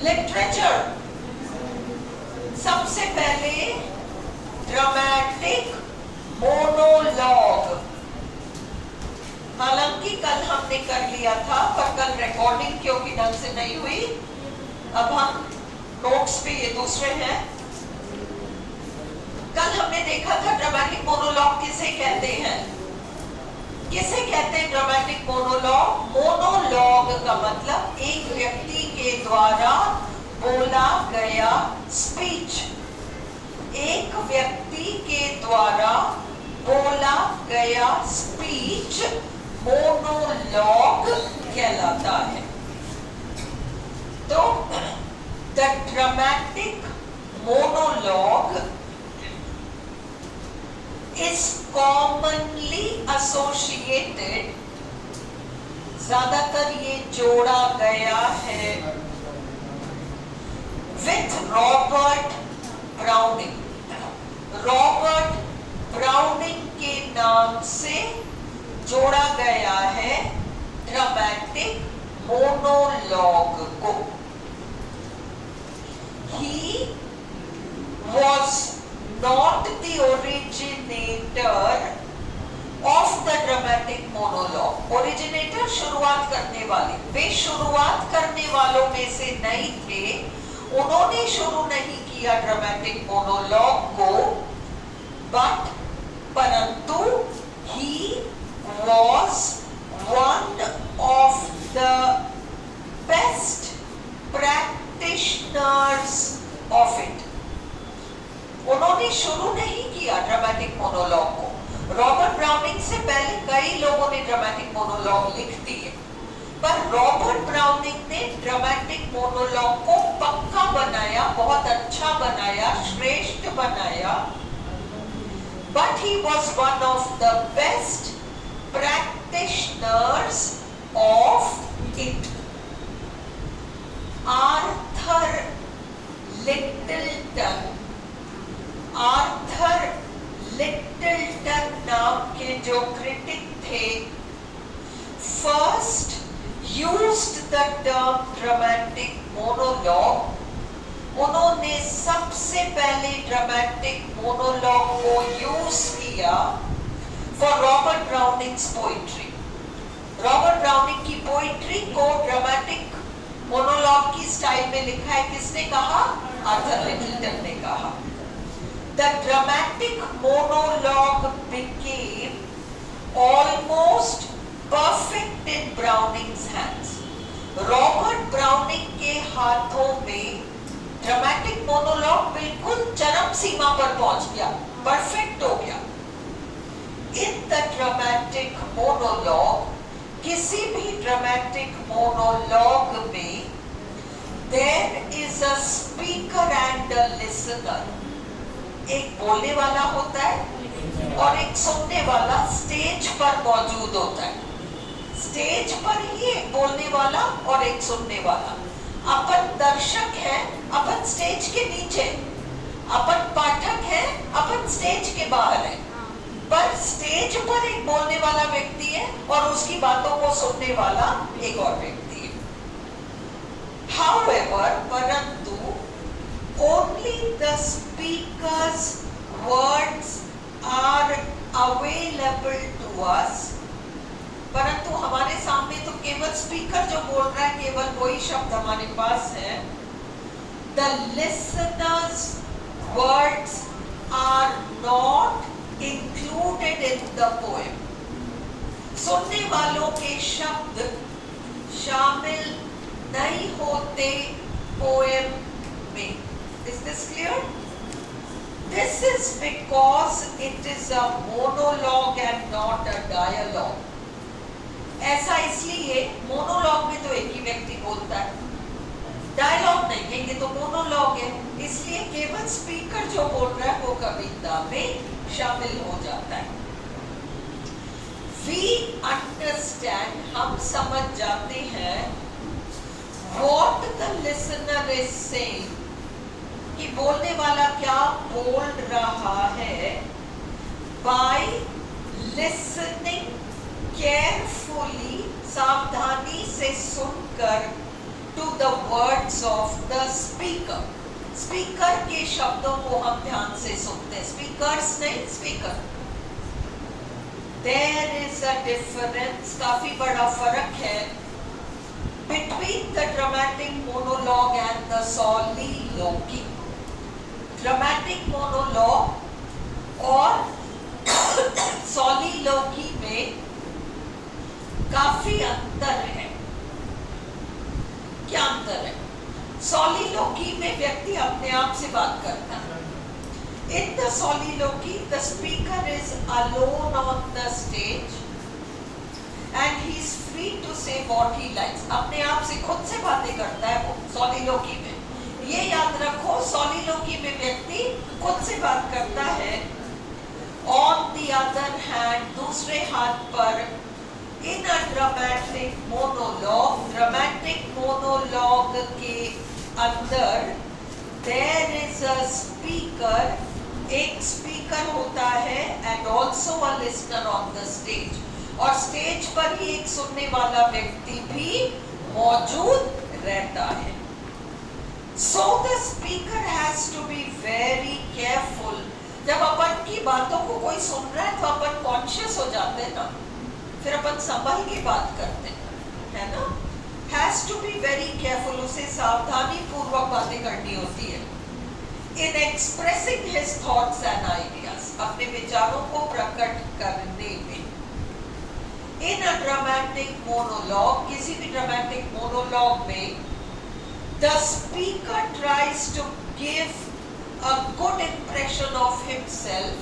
Literature सबसे पहले dramatic monologue. हालांकि कल हमने कर लिया था, पर कल रिकॉर्डिंग क्योंकि ढंग से नहीं हुई, अब हम नोट्स पे ये दूसरे हैं। कल हमने देखा था ड्रामेटिक मोनोलॉग किसे कहते हैं। किसे कहते हैं ड्रामेटिक मोनोलॉग? मोनोलॉग का मतलब एक व्यक्ति के द्वारा बोला गया स्पीच। एक व्यक्ति के द्वारा बोला गया स्पीच मोनोलॉग कहलाता है। तो the dramatic monologue is commonly associated, ज्यादातर ये जोड़ा गया है with Robert browning. Robert browning के नाम से जोड़ा गया है ड्रामेटिक मोनोलॉग को। He was not the originator of the dramatic monologue। originator शुरुआत करने वाले, वे शुरुआत करने वालों में से नहीं थे, उन्होंने शुरू नहीं किया ड्रामेटिक मोनोलॉग को, बट परंतु he was one of the best practitioners of it। उन्होंने शुरू नहीं किया ड्रामेटिक मोनोलॉग को। रॉबर्ट ब्राउनिंग से पहले कई लोगों ने ड्रामेटिक मोनोलॉग लिख दिए, पर रॉबर्ट ब्राउनिंग ने ड्रामेटिक मोनोलॉग को पक्का बनाया, बहुत अच्छा बनाया, श्रेष्ठ बनाया। But he was one of the best practitioners of it. Arthur Lyttelton, Arthur Lyttelton नाम के जो क्रिटिक थे, first used the term dramatic monologue. उन्होंने सबसे पहले ड्रामेटिक मोनोलॉग को यूज किया for Robert Browning's poetry. Robert Browning की पोइट्री को ड्रामेटिक मोनोलॉग की स्टाइल में लिखा है, किसने कहा? आर्थर लिटिलटन ने कहा। The dramatic monologue became almost perfect in Browning's hands। Robert browning के हाथों में ड्रामेटिक मोनोलॉग बिल्कुल चरम सीमा पर पहुंच गया, परफेक्ट हो गया। इन द ड्रामेटिक मोनोलॉग, किसी भी ड्रामेटिक मोनोलॉग में there is a speaker and a listener। एक बोलने वाला होता है और एक सुनने वाला स्टेज पर मौजूद होता है। स्टेज पर ही एक बोलने वाला और एक सुनने वाला। अपन दर्शक है, अपन स्टेज के नीचे, अपन पाठक है, अपन स्टेज के बाहर है, पर स्टेज पर एक बोलने वाला व्यक्ति है और उसकी बातों को सुनने वाला एक और व्यक्ति है। However, परंतु only the speaker's words are available to us। परंतु हमारे सामने तो केवल स्पीकर जो बोल रहा है, केवल वही शब्द हमारे पास है। The listener's words are not included in the poem। सुनने वालों के शब्द शामिल नहीं होते पोएम में। Is this clear? This is because it is a monologue and not a dialogue। ऐसा इसलिए, मोनोलॉग में तो एक ही व्यक्ति बोलता है, डायलॉग नहीं है, ये तो मोनोलॉग है, इसलिए केवल स्पीकर जो बोल रहा है वो कविता में शामिल हो जाता है। We understand, हम समझ जाते हैं what the listener is saying, कि बोलने वाला क्या बोल रहा है, by listening केयरफुली, सावधानी से सुनकर, to the words of the speaker. Speaker के शब्दों को हम ध्यान से सुनते हैं, स्पीकर्स नहीं, speaker. There is a difference, काफी बड़ा फर्क है between the dramatic monologue and the soliloquy. Dramatic monologue और सॉलिलोकी में काफी अंतर है। क्या अंतर है? सॉलिलोकी में व्यक्ति अपने आप से बात करता है। In the soliloquy, the speaker is alone on the stage and he is free to say what he likes. अपने आप से खुद से बातें करता है वो soliloquy में। ये याद रखो, soliloquy में व्यक्ति खुद से बात करता है। On the other hand, दूसरे हाथ पर in a dramatic monologue के अंदर there is a speaker, एक स्पीकर होता है and also a listener on the stage, और स्टेज पर ही एक सुनने वाला व्यक्ति भी मौजूद रहता है। So the speaker has to be very careful। जब अपन की बातों को कोई सुन रहा है तो अपन कॉन्शियस हो जाते हैं ना, फिर अपन संभल के बात करते हैं, है ना। Has to be very careful, उसे सावधानी पूर्वक बातें करनी होती है। In expressing his thoughts and ideas, अपने विचारों को प्रकट करने में। In a dramatic monologue, किसी भी dramatic monologue में, the speaker tries to give a good impression of himself।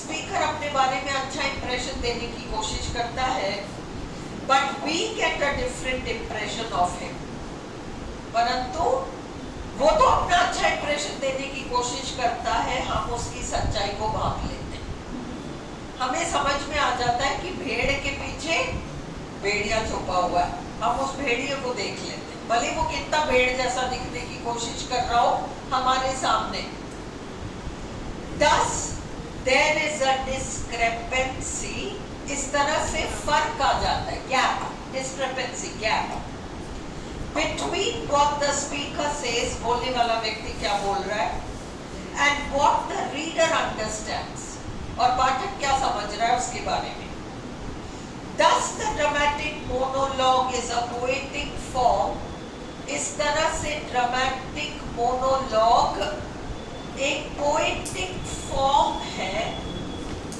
Speaker अपने बारे में अच्छा इंप्रेशन देने की कोशिश करता है, but we get a different impression of him। परंतु वो तो अपना अच्छा इंप्रेशन देने की कोशिश करता है, हम उसकी सच्चाई को भांप लेते हैं। हमें समझ में आ जाता है कि भेड़ के पीछे भेड़िया छुपा हुआ है, हम उस भेड़िए को देख लेते हैं, भले वो कितना भेड़ जैसा दिखने की कोशिश कर रहा हो हमारे सामने। Thus there is a discrepancy, इस तरह से फर्क आ जाता है, gap, discrepancy, gap between what the speaker says, बोलने वाला व्यक्ति क्या बोल रहा है, and what the reader understands, और पाठक क्या समझ रहा है उसके बारे में। Thus the dramatic monologue is a poetic form। इस तरह से ड्रामेटिक मोनोलॉग एक पोएटिक फॉर्म है।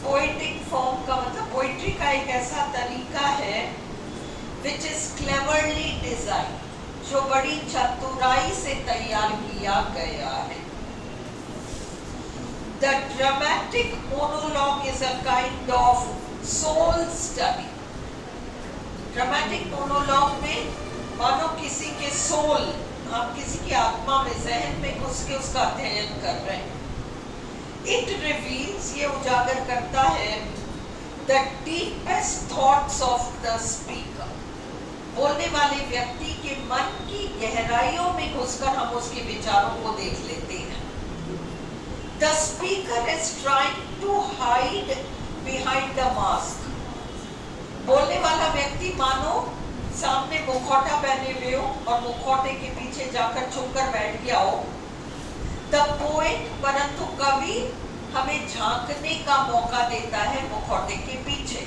पोएटिक फॉर्म का मतलब पोइट्री का एक ऐसा तरीका है which is cleverly designed, जो बड़ी चतुराई से तैयार किया गया है। The dramatic monologue is a kind of soul study। Dramatic monologue में मानो किसी के सोल, आप किसी की आत्मा में, जहन में घुस के उसका अध्ययन कर रहे हैं। It reveals, ये उजागर करता है, the deepest thoughts of the speaker। बोलने वाले व्यक्ति के मन की गहराइयों में घुसकर हम उसके विचारों को देख लेते हैं। The speaker is trying to hide behind the mask। बोलने वाला व्यक्ति मानो सामने मुखौटा पहने हुए हो और मुखौटे के पीछे जाकर छुपकर बैठ गया हो। The poet, परंतु कवि हमें झांकने का मौका देता है मुखौटे के पीछे।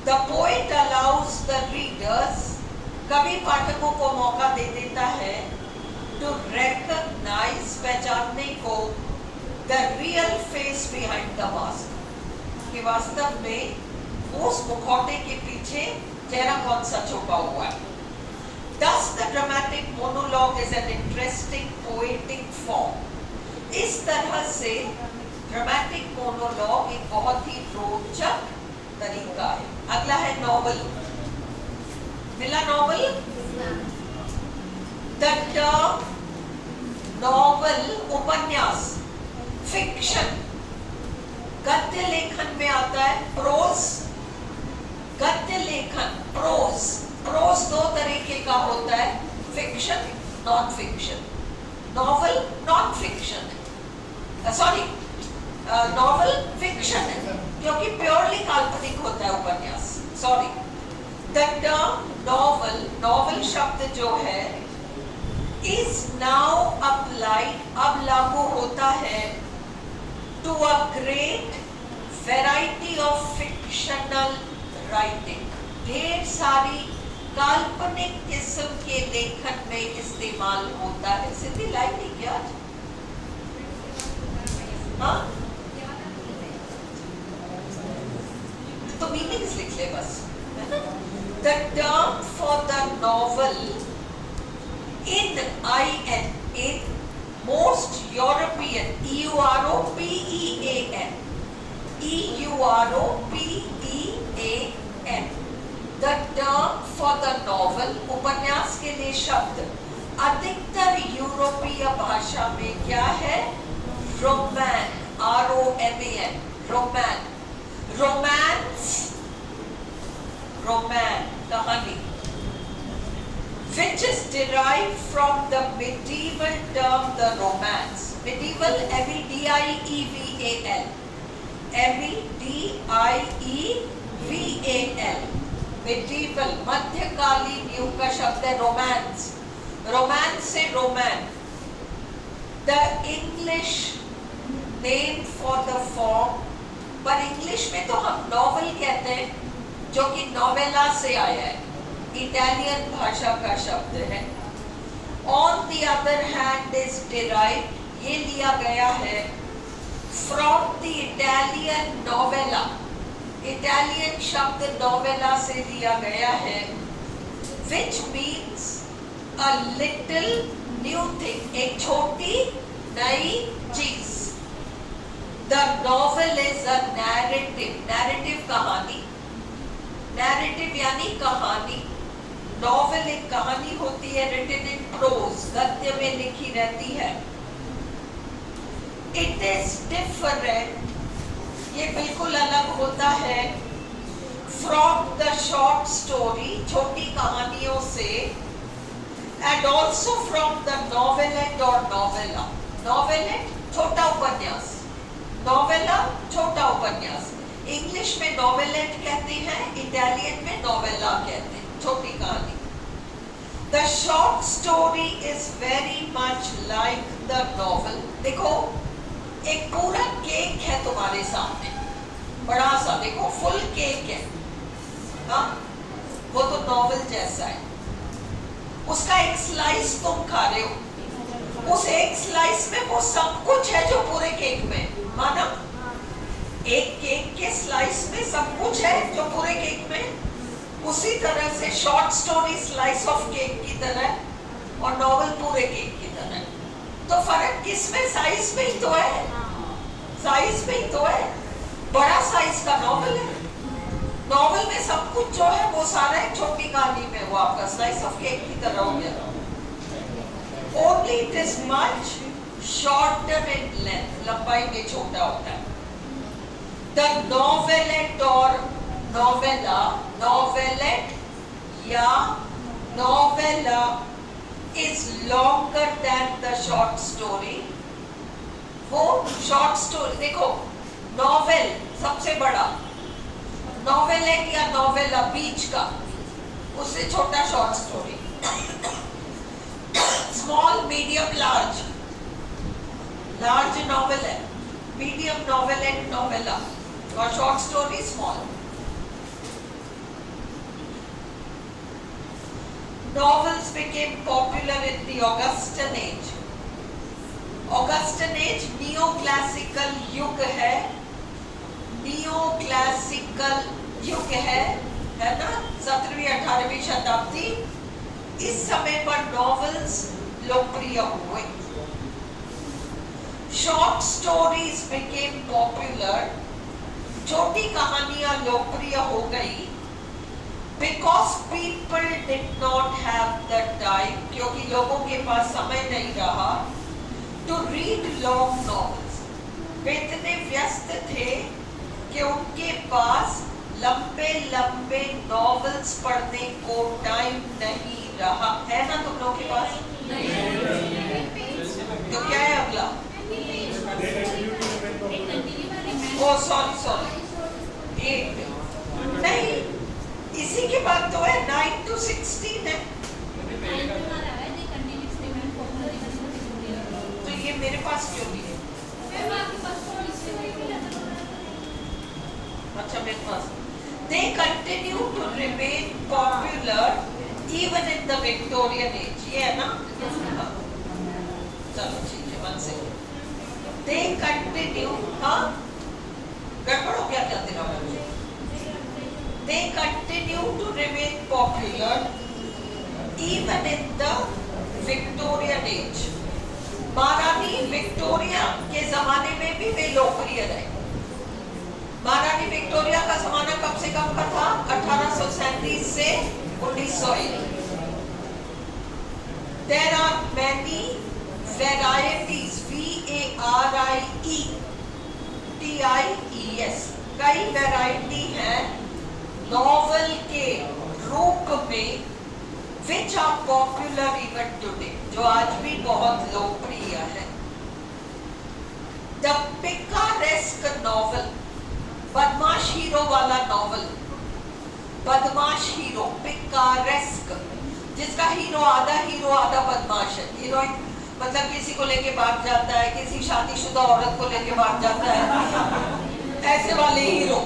The poet allows the readers, कवि पाठकों को मौका दे देता है to recognize, पहचानने को, the real face behind the mask, कि वास्तव में उस मुखौटे के पीछे चेहरा कौन सा छुपा हुआ है। Thus the dramatic monologue is an interesting poetic form। इस तरह से ड्रामेटिक मोनोलॉग एक बहुत ही रोचक तरीका है। अगला है नॉवल। मिला नॉवल? The term नॉवल उपन्यास, फिक्शन, गद्य लेखन में आता है। प्रोज, गद्य लेखन, प्रोज। प्रोज दो तरीके का होता है, fiction, non fiction. Novel non fiction है, सॉरी नॉवल फिक्शन है क्योंकि प्योरली काल्पनिक होता है उपन्यास। Sorry, The term novel, novel शब्द जो है is now applied, अब लागू होता है to a great variety of fictional writing. ढेर सारी काल्पनिक किस्म के लेखन में इस्तेमाल होता है। सिद्धि लाइक क्या? हाँ, तो मीनिंग्स लिख ले बस। The term for the novel in most European EUROPEAN the term for the novel, उपन्यास के लिए शब्द अधिकतर यूरोपीय भाषा में क्या है? Roman, ROMAN, roman, romance, roman कहानी, which is derived from the medieval term the romance. Medieval, MEDIEVAL, MEDIEVAL, medieval, मध्यकालीन युग का शब्द है रोमांस। रोमांस से roman. The English name for the form, पर इंग्लिश में तो हम नॉवल कहते हैं, जो कि नोवेला से आया है, इटालियन भाषा का शब्द है। On the other hand is derived, ये लिया गया है from the Italian novella, Italian शब्द नोवेला से लिया गया है, which means a little new thing, एक छोटी नई चीज। The novel is a narrative, narrative कहानी, narrative यानी कहानी। नॉवेल एक कहानी होती है written in prose, गद्य में लिखी रहती है। It is different, ये बिल्कुल अलग होता है from the short story, छोटी कहानियों से, and also from the novelette or novella. Novelette छोटा उपन्यास, novella छोटा उपन्यास। इंग्लिश में novelette कहते हैं, इटालियन में novella कहते हैं, छोटी कहानी। The short story is very much like the novel. देखो, एक पूरा केक है तुम्हारे सामने, बड़ा सा, देखो फुल केक है, हाँ, वो तो नॉवल जैसा है। उसका एक स्लाइस तुम खा रहे हो, उस एक स्लाइस में वो सब कुछ है जो पूरे केक में, माना? एक केक के स्लाइस में सब कुछ है जो पूरे केक में। उसी तरह से short story slice of cake की तरह और नॉवल पूरे केक की तरह। तो फर्क किसमें? साइज में ही तो है, साइज में ही तो है। बड़ा साइज का नॉवल है, नॉवल में सब कुछ जो है वो सारा एक छोटी कहानी में, वो आपका स्लाइस ऑफ केक की तरह हो गया। Only it is much shorter in length, लंबाई में छोटा होता है। The novelette or novella, novelette या novella is longer than the short story. वो शॉर्ट स्टोरी, देखो नॉवेल सबसे बड़ा, नॉवेलेट या नॉवेला बीच का, उससे छोटा short story. Small, medium, large, large novel है, मीडियम नॉवेलेट नॉवेला, और short story small. Novels became popular in the Augustan age. Augustan age neoclassical युग है, नियोक्लासिकल युग है ना, 17वीं 18वीं शताब्दी। इस समय पर नॉवेल्स लोकप्रिय हुए। शॉर्ट स्टोरीज बिकेम पॉपुलर, छोटी कहानियां लोकप्रिय हो गई। Because people did not have the time, क्योंकि लोगों के पास समय नहीं रहा to read long novels. वे इतने व्यस्त थे कि उनके पास लंबे लंबे नॉवेल्स पढ़ने को टाइम नहीं रहा। है ना तुम लोगों के पास? तो क्या है अगला? ओ सॉरी, नहीं, इसी के बाद तो है तो 16 है। तो ये मेरे पास क्यों नहीं है? अच्छा मेरे पास। They continue to remain popular even in the Victorian age. ये है ना? चलो ठीक है, 1 second. They continue, हाँ? गड़बड़ हो गया क्या तेरा? They continue to remain popular even in the Victorian age. महारानी विक्टोरिया के जमाने में भी वे लोकप्रिय रहे। महारानी विक्टोरिया का जमाना कम से कम का था 1837 से 1901। There are many varieties, varieties, कई वैरायटी है नॉवल के रूप में which are popular even today, जो आज भी बहुत लोकप्रिय है। The picaresque novel, बदमाश हीरो वाला नॉवल, बदमाश हीरो, पिकारेस्क, जिसका हीरो आधा बदमाश है। हीरोइन मतलब किसी को लेके भाग जाता है, किसी शादीशुदा औरत को लेके भाग जाता है, ऐसे वाले हीरो।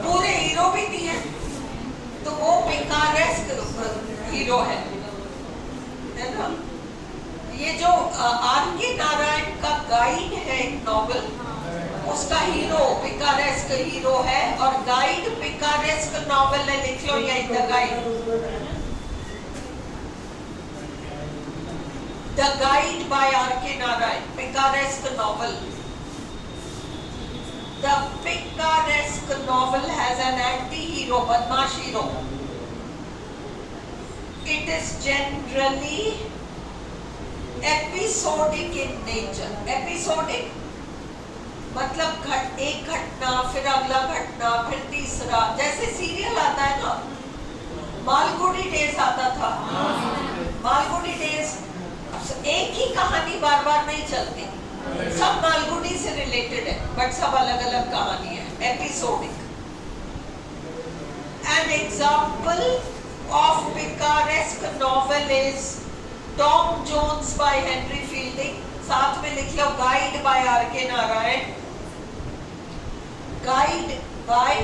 पूरे हीरो भी नहीं है तो वो पिकारेस्क हीरो है ना। ये जो आर.के. नारायण का गाइड है एक नॉवल, उसका हीरो पिकारेस्क हीरो है और गाइड पिकारेस्क नॉवल है। लिख लो ये the guide, the guide by R K. Narayan, picaresque novel. The picaresque novel has an anti hero, बदमाश hero. It is generally episodic in nature. Episodic मतलब एक घटना, फिर अगला घटना, फिर तीसरा, जैसे सीरियल आता है ना, मालगुडी डेज आता था। मालगुडी डेज एक ही कहानी बार बार नहीं चलती, सब मालगुडी से रिलेटेड है बट सब अलग अलग कहानी है। Episodic. An example of picaresque novel is Tom Jones by Henry Fielding. साथ में लिख लो guide by R K. Narayan, guide by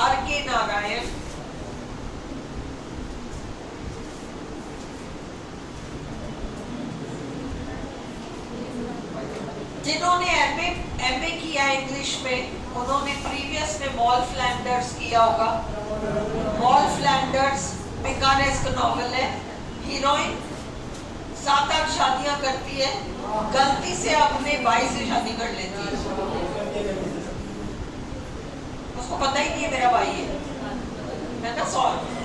R K. Narayan. जिन्होंने एमए किया इंग्लिश में, उन्होंने प्रीवियस में मॉल फ्लैंडर्स किया होगा। मॉल फ्लैंडर्स पिकारेस्क नॉवल है। हीरोइन 7-8 शादियां करती है, गलती से अपने भाई से शादी कर लेती है, उसको पता ही नहीं है मेरा भाई है ना,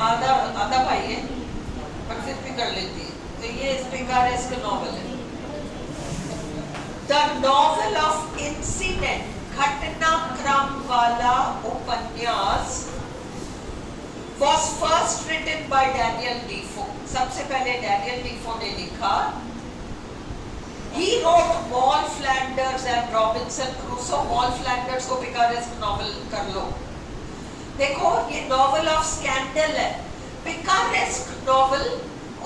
आधा भाई है पर फिर भी कर लेती है। तो ये पिकारेस्क नॉवल है। द नॉवल ऑफ इंसिडेंट, घटनाक्रम वाला उपन्यास was first written by Daniel Defoe. सबसे पहले डैनियल डीफो ने लिखा। He wrote Moll Flanders and Robinson Crusoe. Moll Flanders को पिकारेस्क नॉवल कर लो। देखो ये नॉवल ऑफ स्कैंडल है। पिकारेस्क नॉवल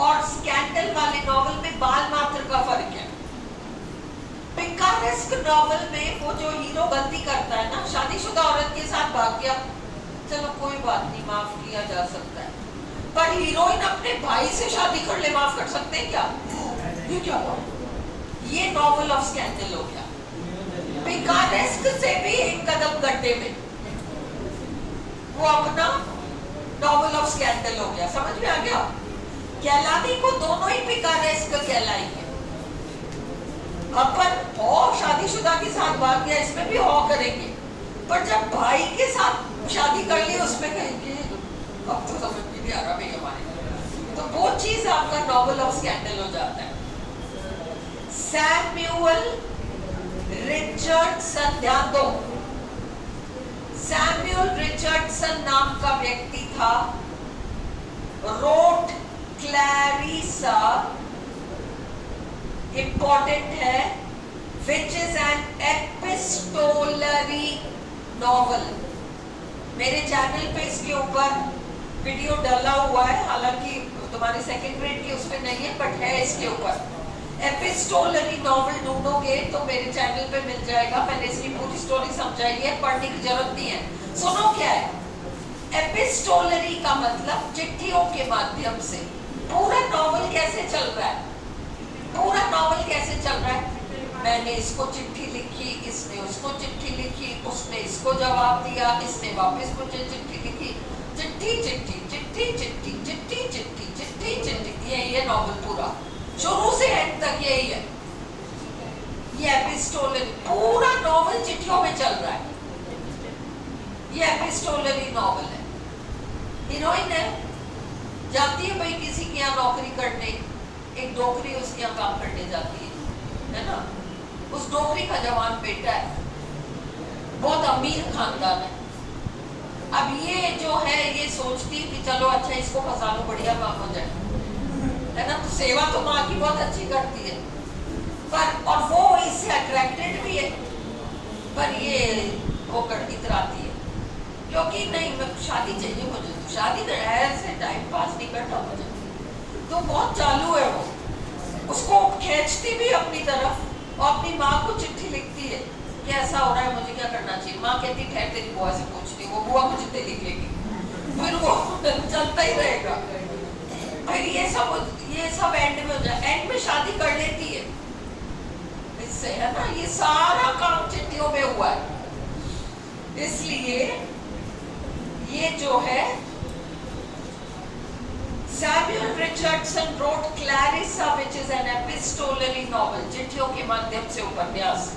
और स्कैंडल वाले नॉवल में बाल मात्र का फर्क है। पिकारेस्क नॉवल में वो जो हीरो गलती करता है ना, शादीशुदा औरत के साथ भाग गया, चलो कोई बात नहीं, माफ किया जा सकता है। पर हीरोइन अपने भाई से शादी कर ले, माफ कर सकते हैं क्या? ये क्या हुआ? ये नॉवल ऑफ स्कैंडल हो गया। पिकारेस्क से भी एक कदम गड्ढे में, वो अपना नॉवल ऑफ स्कैंडल हो गया। समझ में आ गया? कहलानी को दोनों ही पिकारेस्क कहलाएंगे। अपन हो शादीशुदा के साथ भाग गया, इसमें भी हो करेंगे, पर जब भाई के साथ शादी कर ली उसमें कहेंगे अब तो समझ में नहीं आ रहा भाई हमारे, तो वो चीज आपका नॉवल ऑफ स्कैंडल हो जाता है। सैमुअल रिचर्डसन, ध्यान दो, सैमुअल रिचर्डसन नाम का व्यक्ति था। रोट क्लैरिसा, इंपॉर्टेंट है, which is an epistolary novel. मेरे चैनल पे इसके ऊपर वीडियो डाला हुआ है, हालांकि तुम्हारी सेकंड ग्रेड की उसमें नहीं है, बट है इसके ऊपर। एपिस्टोलरी नॉवल ढूंढोगे तो मेरे चैनल पे मिल जाएगा। मैंने इसकी पूरी स्टोरी समझाई है, पढ़ने की जरूरत नहीं है। सुनो क्या है एपिस्टोलरी का मतलब, चिट्ठियों के माध्यम से। पूरा नॉवल कैसे चल रहा है, पूरा नॉवल कैसे चल रहा है? मैंने इसको चिट्ठी लिखी, इसने उसको चिट्ठी लिखी, उसने इसको जवाब दिया, इसने वापस मुझे चिट्ठी लिखी, चिट्ठी चिट्ठी चिट्ठी चिट्ठी चिट्ठी चिट्ठी चिट्ठी चिट्ठी, यही है नॉवल पूरा, शुरू से एंड तक यही है। ये एपिस्टोलरी, पूरा नॉवल चिट्ठियों में चल रहा है। ये एपिस्टोलरी नॉवल है। हीरोइन है, जाती है भाई किसी के यहाँ नौकरी करने, एक डोगरी उसके यहाँ काम करने जाती है ना। उस डोगरी का जवान बेटा है, बहुत अमीर खानदान है। अब ये जो है ये सोचती कि चलो अच्छा इसको फंसा लो, बढ़िया काम हो जाए, है ना। तो सेवा तो माँ की बहुत अच्छी करती है, पर और वो इससे अट्रैक्टेड भी है, पर ये होकर इतराती है क्योंकि नहीं मैं शादी चाहिए मुझे, तो शादी कर ऐसे टाइम पास नहीं करना मुझे। तो बहुत चालू है वो, उसको खींचती भी अपनी तरफ और अपनी माँ को चिट्ठी लिखती है कि ऐसा हो रहा है, मुझे क्या करना चाहिए। माँ कहती ठहर तेरी बुआ से पूछती, वो बुआ मुझे ते लिख लेगी, फिर वो चलता ही रहेगा। फिर ये सब एंड में हो जाए, एंड में शादी कर लेती है इससे, है ना। ये सारा काम चिट्ठियों में हुआ है। इसलिए ये जो है Samuel Richardson wrote Clarissa, which is an epistolary novel, चिट्ठियों के माध्यम से उपन्यास।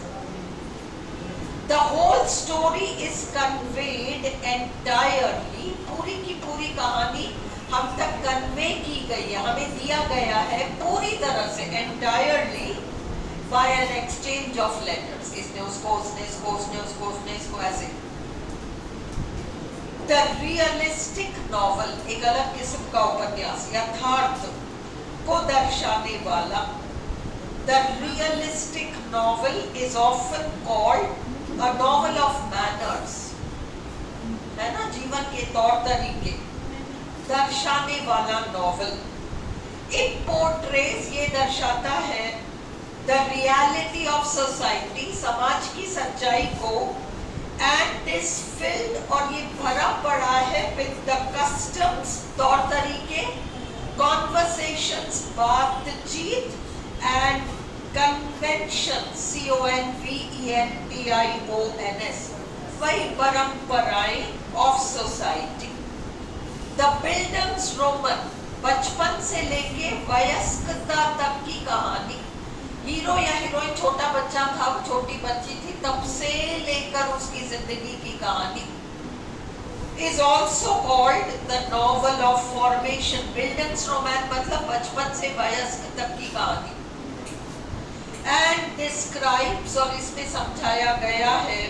The whole story is conveyed entirely, पूरी की पूरी कहानी हम तक कन्वे की गई है, हमें दिया गया है पूरी तरह से entirely by an exchange of letters। इसने उसको, उसने इसको, उसने उसको, उसने इसको, ऐसे। The realistic novel, एक अलग किस्म का उपन्यास, यथार्थ को दर्शाने वाला। The realistic novel is often called a novel of manners, है ना, जीवन के तौर तरीके दर्शाने वाला नॉवल। It portrays, ये दर्शाता है the reality of society, समाज की सच्चाई को, and is filled, और ये भरा पड़ा है with the customs, तौर तरीके, conversations, बातचीत, and conventions, conventions, वही परंपराएं of society। The Bildungsroman, बचपन से लेके वयस्कता तक की कहानी। हीरो या हीरोइन छोटा बच्चा था, छोटी बच्ची थी, तब से लेकर उसकी जिंदगी की कहानी। Is also called the novel of formation। Bildungsroman मतलब बचपन से वयस्क तक की कहानी। And describes, और इसमें समझाया गया है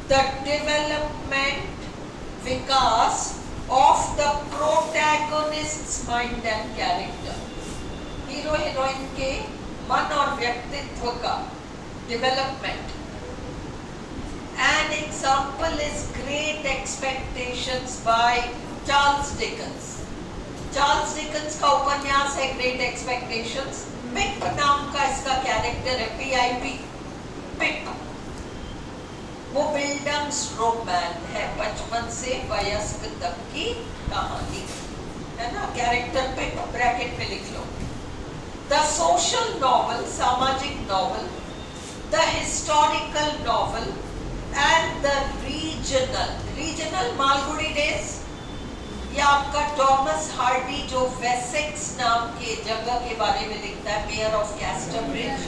the development, Vikas of the protagonist's mind and character। Hero heroine के मन और व्यक्तित्व का development. An example is Great Expectations by Charles Dickens। Charles Dickens का उपन्यास है ग्रेट एक्सपेक्टेशंस। पिप नाम का इसका कैरेक्टर है, PIP, पिप। वो बिल्डंग्सरोमैन है, बचपन से वयस्क तक की कहानी, है ना। कैरेक्टर पिप ब्रैकेट में लिख लो। The social novel, सामाजिक novel, the historical novel and the regional Malgudi days, या आपका टॉमस हार्डी जो वेसेक्स नाम के जगह के बारे में लिखता है, mayor of Casterbridge,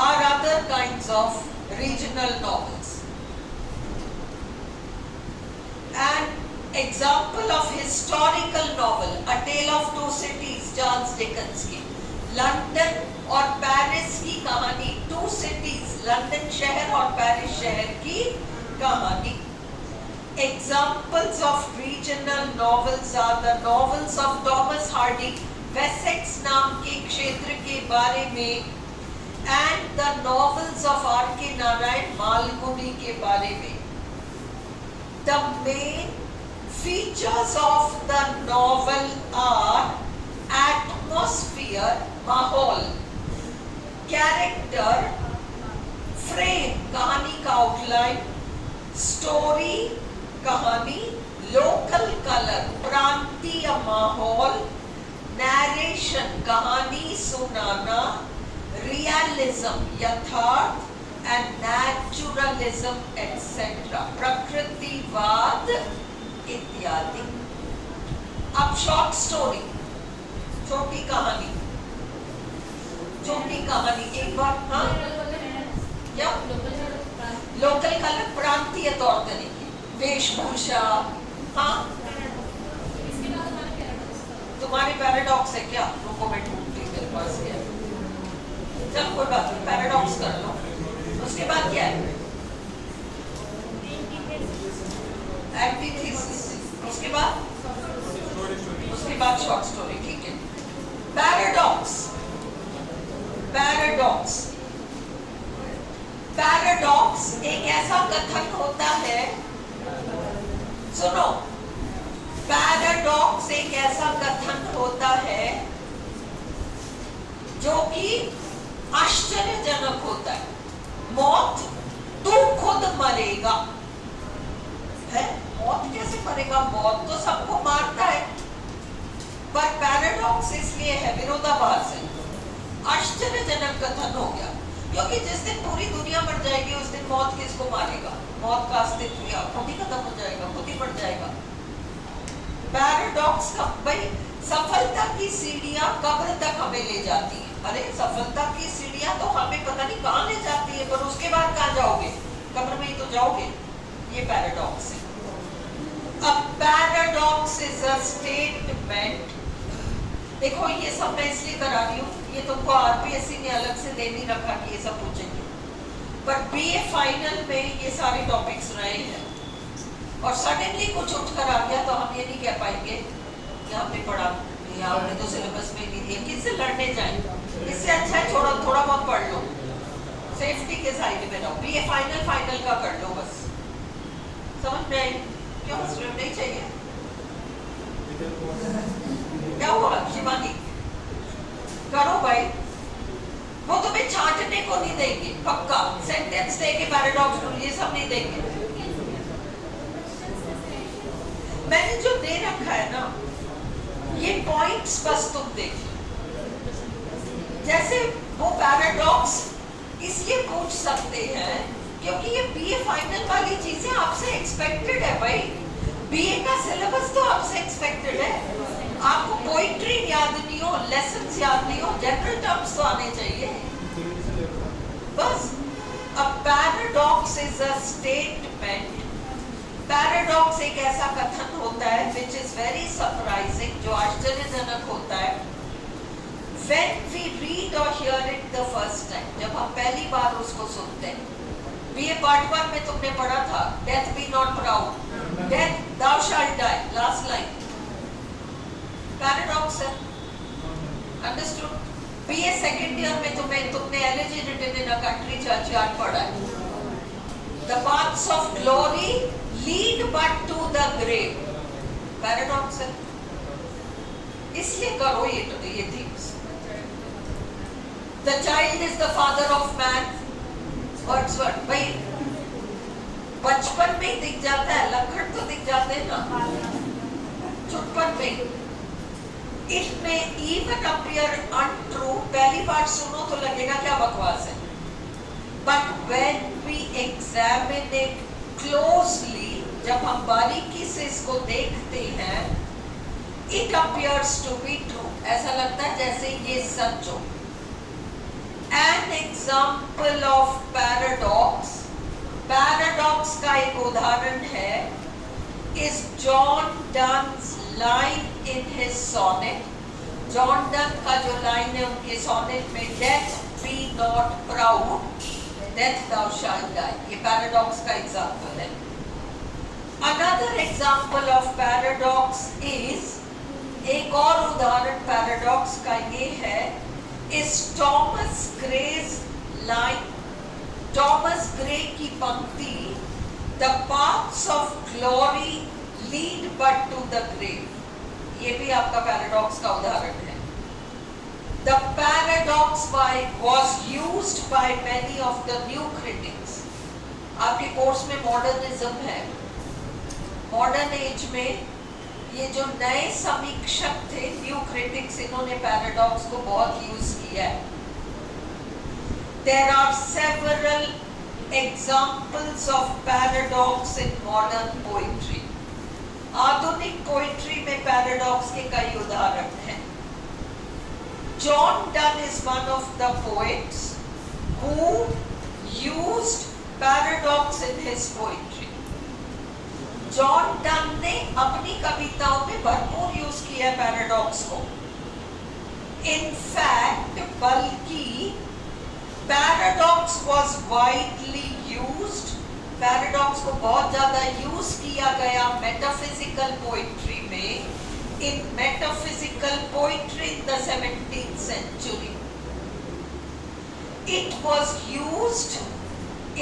are other kinds of regional novels। An example of historical novel, A Tale of Two Cities, Charles Dickens की। लंदन और पेरिस की कहानी, टू सिटीज, लंदन शहर और पेरिस शहर की कहानी। Examples of regional novels are the novels of Thomas Hardy, Wessex नाम के क्षेत्र के बारे में, and the novels of R.K. Narayan, Malgudi के बारे में। The main Features of the novel are atmosphere, माहौल, character, frame, कहानी का आउटलाइन, story, कहानी, local color, प्रांतीय माहौल, narration, कहानी सुनाना, realism, यथार्थ, and naturalism, etc. प्रकृतिवाद इत्यादि. अब शॉर्ट स्टोरी, छोटी कहानी, छोटी कहानी एक बार. हाँ, क्या लोकल कलर, प्रांतीय तौर तरीके, वेशभूषा. हाँ, तुम्हारे पैराडॉक्स है क्या? रुको मैं ढूंढती हूँ, मेरे पास क्या है. चल कोई बात नहीं, पैराडॉक्स कर लो. उसके बाद क्या है? एंटीथेसिस. उसके बाद शॉर्ट स्टोरी. ठीक है. पैराडॉक्स. पैराडॉक्स एक ऐसा कथन होता है, सुनो, पैराडॉक्स एक ऐसा कथन होता है जो कि आश्चर्यजनक होता है. मौत, तू खुद मरेगा. है, मौत कैसे मरेगा? मौत तो सबको मारता है. पर पैराडॉक्स इसलिए है, विरोधाभास है, आश्चर्यजनक कथन हो गया. क्योंकि जिस दिन पूरी दुनिया मर जाएगी उस दिन मौत किसको मारेगा? मौत का अस्तित्व या खुद ही खत्म हो जाएगा, खुद ही मर जाएगा. पैराडॉक्स का भाई, सफलता की सीढ़ियां कब्र तक हमें ले जाती है. अरे सफलता की सीढ़ियां तो हमें पता नहीं कहां ले जाती है, पर उसके बाद कहां जाओगे? कब्र में ही तो जाओगे. ये पैराडॉक्स है. अब पैराडॉक्स इज अ स्टेटमेंट. देखो ये सब मैं इसलिए करा रही हूँ, ये तुमको आरपीएससी ने अलग से दे नहीं रखा कि ये सब पूछेंगे, पर बीए फाइनल में ये सारे टॉपिक्स रहे हैं. और सडनली कुछ उठकर आ गया तो हम ये नहीं कह पाएंगे कि हमने पढ़ा या हमने तो सिलेबस में नहीं दिया. किससे लड़ने जाएं? इससे अच्छा है छोड़ो, थोड़ा बहुत पढ़ लो, सेफ्टी के साइड में रहो. बीए फाइनल का कर लो बस. समझ में आई? क्यों नहीं चाहिए? क्या हुआ शिवानी? करो भाई. वो तुम्हें छांटने को नहीं देंगे, पक्का सेंटेंस देके पैराडॉक्स ये सब नहीं देंगे. मैंने जो दे रखा है ना, ये पॉइंट्स बस तुम देखो. जैसे वो पैराडॉक्स इसलिए पूछ सकते हैं क्योंकि ये बीए फाइनल वाली चीजें आपसे एक्सपेक्टेड है भाई. बीए का सिलेबस तो आपसे एक्सपेक्टेड है. आपको पोइट्री याद नहीं हो, लेसन्स याद नहीं हो, जनरल टर्म्स तो आने चाहिए बस. अब paradox is a statement. Paradox एक ऐसा कथन होता है which is very surprising, जो आश्चर्यजनक होता है. When we read or hear it the first time, जब हम पहली बार उसको सुनते हैं. बीए पार्ट 1 में तुमने पढ़ा था, death be not proud, death thou shalt die, last line. Paradox है. अंडरस्टूड? बीए सेकंड ईयर में तुमने elegy written in a country churchyard पढ़ा है. The paths of glory lead but to the grave. Paradox है. इसलिए करो ये things. The child is the father of man. Wordsworth. भाई बचपन में ही दिख जाता है, लक्षण तो दिख जाते हैं ना चुटपन में. It may even appear untrue. पहली बार सुनो तो लगेगा क्या बकवास है. But when we examine it closely, जब हम बारीकी से इसको देखते हैं, it appears to be true. ऐसा लगता है जैसे ये सच हो. An example of paradox. Paradox का एक उदाहरण है is John Donne's line in his sonnet. John Donne का जो लाइन है उनके सोनेट में, death be not proud, death thou shalt die. ये पैराडॉक्स का एग्जाम्पल है. Another example of paradox is, एक और उदाहरण पैराडॉक्स का ये है, is Thomas Gray's line. Thomas Gray की पंक्ति, the paths of glory lead but to the grave, ये भी आपका पैराडॉक्स का उदाहरण है। The paradox was used by many of the new critics। आपके कोर्स में मॉडर्निज्म है, मॉडर्न एज में ये जो नए समीक्षक थे, न्यू क्रिटिक्स, इन्होंने पैराडॉक्स को बहुत यूज किया है। There are several examples of paradox in modern poetry। आधुनिक पोइट्री में पैराडॉक्स के कई उदाहरण हैं। John Donne is one of the poets who used paradox in his poetry। John Donne ने अपनी कविताओं में भरपूर यूज किया पैराडॉक्स को। इनफैक्ट बल्कि paradox was widely used, paradox को बहुत ज्यादा यूज किया गया मेटाफिजिकल पोइट्री में, in metaphysical poetry in the 17th century। It was used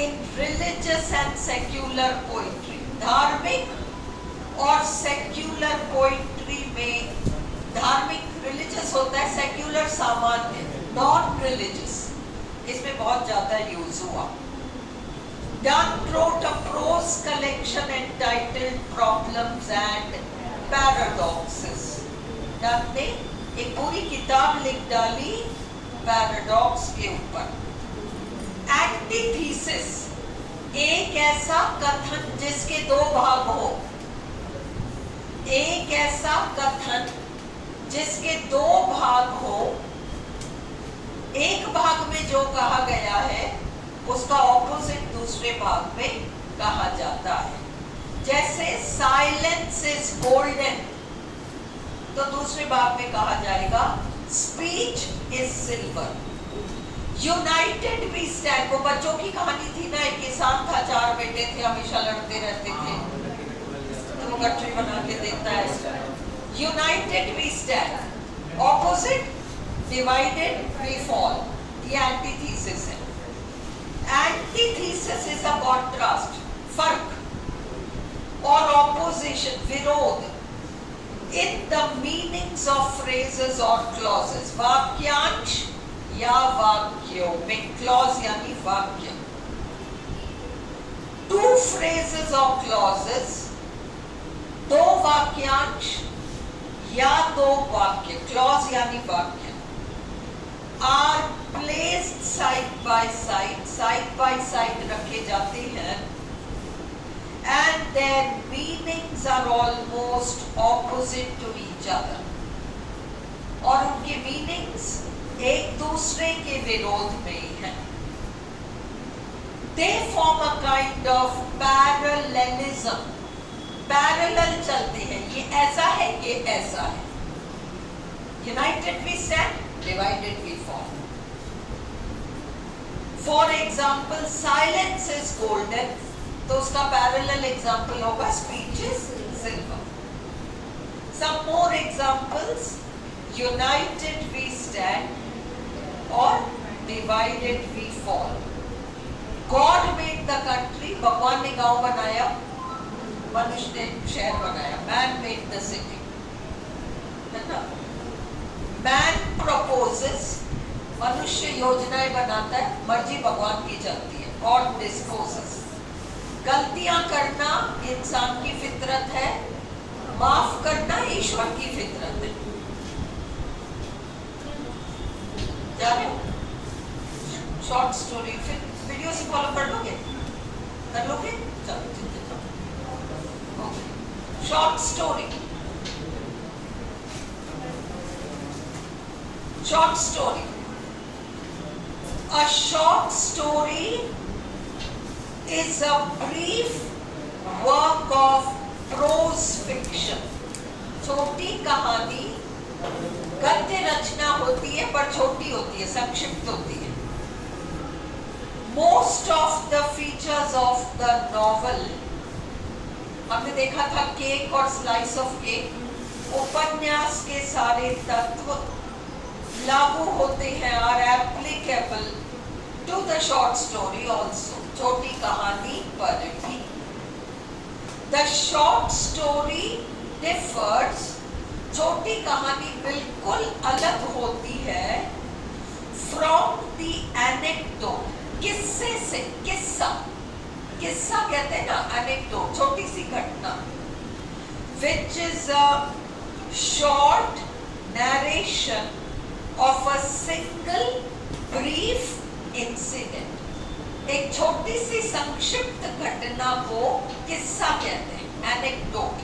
in religious and secular poetry. धार्मिक और सेक्युलर पोइट्री में, धार्मिक रिलीजियस होता है, सेक्युलर सामान्य, नॉन रिलीजियस, इसमें बहुत ज्यादा यूज हुआ। Donne wrote a prose collection entitled Problems and Paradoxes। Donne ने एक पूरी किताब लिख डाली पैराडॉक्स के ऊपर। एंटीथीसिस, एक ऐसा कथन जिसके दो भाग हो, एक ऐसा कथन जिसके दो भाग हो, एक भाग में जो कहा गया है उसका ऑपोजिट दूसरे भाग में कहा जाता है। जैसे साइलेंस इज गोल्डन, तो दूसरे भाग में कहा जाएगा speech is silver. United we stand, वो बच्चों की कहानी थी ना, एक किसान था, 4 बेटे थे, हमेशा लड़ते रहते थे, तो वो गठरी बना के देता है। United we stand, opposite divided we fall, ये एंटीथीसिस है। एंटीथीसिस इज अ कॉन्ट्रास्ट, फर्क और ऑपोजिशन, विरोध in the meanings of phrases और क्लॉजेस। वाक्यांश या वाक्यों में, क्लॉज यानी वाक्य। टू फ्रेजेस और क्लॉजेस, दो वाक्यांश या दो वाक्य, क्लॉज यानी वाक्य, are placed side by side रखे जाते हैं, and their meanings are almost opposite to each other, और उनके मीनिंग्स एक दूसरे के विरोध में है। They form a kind of parallelism, parallel चलते हैं, ये ऐसा है, ये ऐसा है। United we stand, divided we fall। For example, silence is golden, तो उसका पैरेलल एग्जाम्पल होगा speech is silver। Some more examples, united we stand और divided we fall। God made the country, भगवान ने गांव बनाया, मनुष्य ने शहर बनाया। Man made the city, है ना? Man proposes, मनुष्य योजनाएं बनाता है, मर्जी भगवान की चलती है। God disposes, गलतियां करना इंसान की फितरत है, माफ करना ईश्वर की फितरत है। शॉर्ट स्टोरी, फिर वीडियो से फॉलो कर लोगे, कर लोगे? चलो short story. Short story, a short story is a brief work of pros fiction. छोटी कहानी, गद्य रचना होती है पर छोटी होती है, संक्षिप्त होती है। Most of the features of the novel, हमने देखा था केक और स्लाइस ऑफ केक, उपन्यास के सारे तत्व लागू होते हैं, are applicable to the short story also, छोटी कहानी पर भी। The short story differs. छोटी कहानी बिल्कुल अलग होती है from the anecdote. किस्से से, किस्सा कहते हैं ना, anecdote, छोटी सी घटना, which is a short narration of a single brief incident. एक छोटी सी संक्षिप्त घटना को किस्सा कहते हैं, anecdote.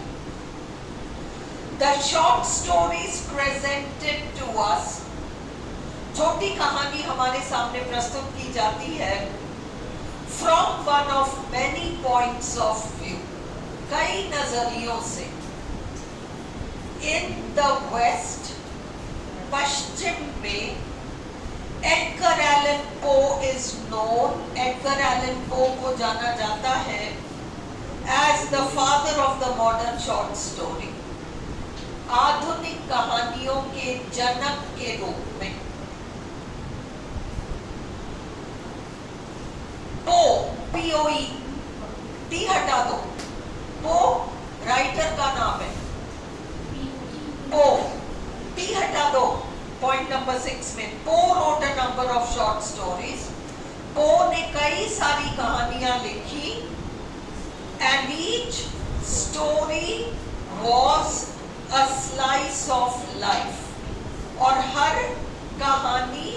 The short stories presented to us, छोटी कहानी हमारे सामने प्रस्तुत की जाती है from one of many points of view, कई नजरियों से. In the West, पश्चिम में, Edgar Allan Poe is known, Edgar Allan Poe को जाना जाता है as the father of the modern short story, आधुनिक कहानियों के जनक के रूप में. पो, POE, टी हटा दो, पो राइटर का नाम है. पो, टी हटा दो. पॉइंट नंबर 6 में, पो wrote a number of short stories. पो ने कई सारी कहानियां लिखी and each story was a slice of life. और हर कहानी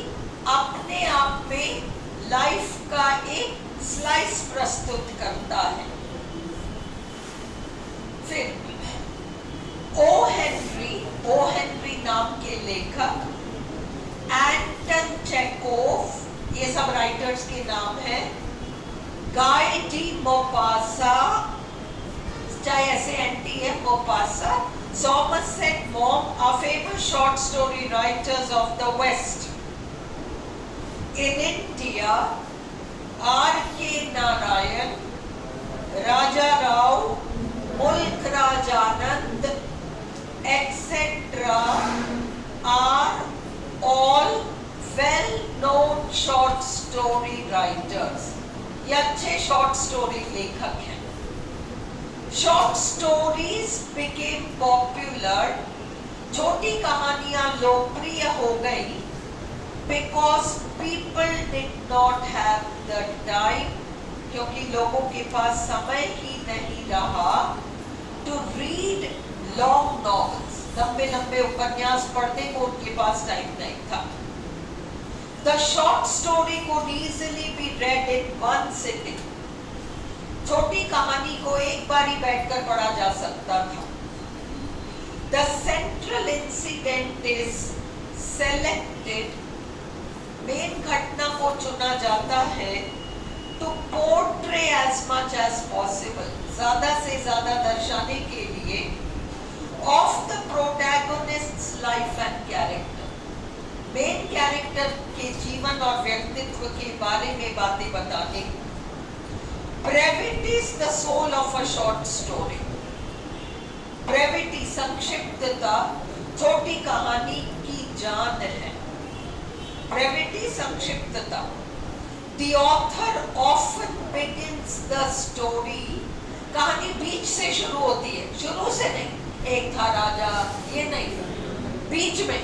अपने आप में लाइफ का एक स्लाइस प्रस्तुत करता है. फिर ओ हेनरी नाम के लेखक, एंटन चेकोव, ये सब राइटर्स के नाम हैं. गाय डी मोपासा, चाहे ऐसे एंटी है, Maupassant. Somerset Maugham are famous short story writers of the West. In India, R.K. Narayan, Raja Rao, Mulk Raj Anand, etc. are all well-known short story writers. ये अच्छे short story लेखक हैं. Short stories became popular, छोटी कहानियां लोकप्रिय हो गई because people did not have the time, क्योंकि लोगों के पास समय ही नहीं रहा to read long novels, लंबे लंबे उपन्यास पढ़ने को उनके पास टाइम नहीं था. The short story could easily be read in one sitting. छोटी कहानी को एक बार ही बैठकर पढ़ा जा सकता था. The central incident is selected, main घटना को चुना जाता है to portray as much as possible, ज्यादा से ज्यादा दर्शाने के लिए, of the protagonist's life and character, main character के जीवन और व्यक्तित्व के बारे में बातें बताने. Brevity is the soul of a short story. Brevity, संक्षिप्तता, छोटी कहानी की जान है. Brevity, संक्षिप्तता. The author often begins the story. कहानी बीच से शुरू होती है, शुरू से नहीं. एक था राजा, ये नहीं, बीच में,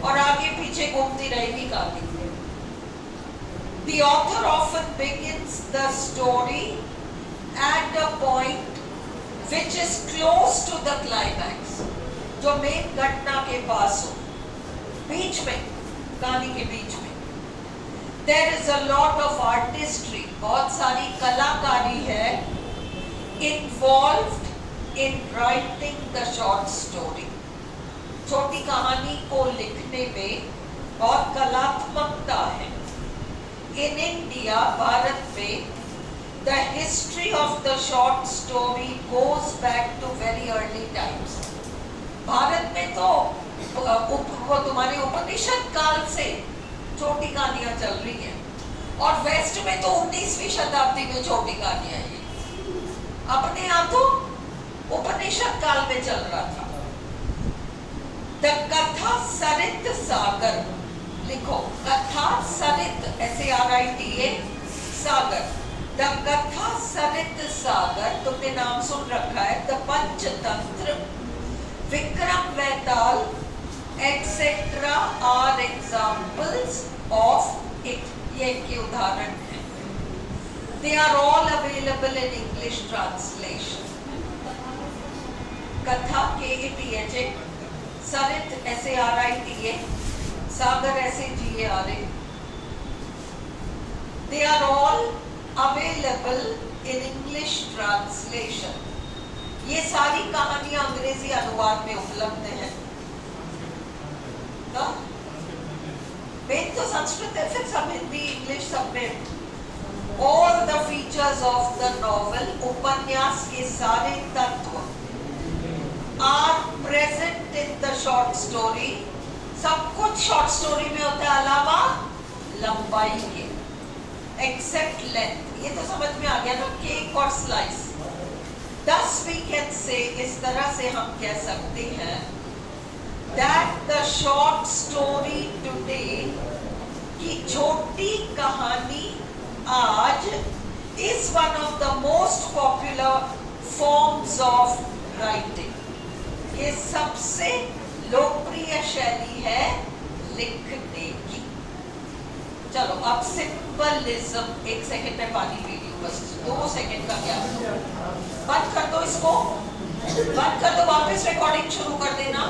और आगे पीछे घूमती रहेगी कहानी. The author often begins the story at a point which is close to the climax, जो मेन घटना के पास हो, बीच में, कहानी के बीच में. There is a lot of artistry, बहुत सारी कलाकारी है involved in writing the short story. छोटी कहानी को लिखने में बहुत कलात्मकता है. In India, भारत में, the history of the short story goes back to very early times. Bharat में तो वो तुम्हारे उपनिषद काल से छोटी कहानियां चल रही हैं, और वेस्ट में तो 19वीं शताब्दी में छोटी कहानियां हैं. अपने यहाँ तो उपनिषद काल में चल रहा था. The कथा सरित सागर, लिखो, कथा सरित, SARITA, सागर. द कथा सरित सागर, तुमने नाम सुन रखा है, the Panchatantra, Vikram Vetal etcetera are examples of it, ये के उदाहरण है। They are all available in English translation. Katha KATH, Sarit SARITA, Sagar SAGARA, they are all available in English translation. ये सारी कहानियां अंग्रेजी अनुवाद में उपलब्ध हैं। ना? मेन तो संस्कृत है, फिर सब हिंदी इंग्लिश सब में। All the features of the novel, उपन्यास के सारे तत्व are present in the short story. सब कुछ शॉर्ट स्टोरी में होता है अलावा लंबाई के, except length. ये तो समझ में आ गया ना, केक और slice. Thus we can say, इस तरह से हम कह सकते हैं that the short story today, कि छोटी कहानी आज is one of the most popular forms of writing. ये सबसे लोकप्रिय शैली है लिखने की। चलो अब सिंबलिज्म, एक सेकंड में पानी पी लूं, बस 2 सेकंड का क्या, बंद कर दो इसको, बंद कर दो, वापस रिकॉर्डिंग शुरू कर देना।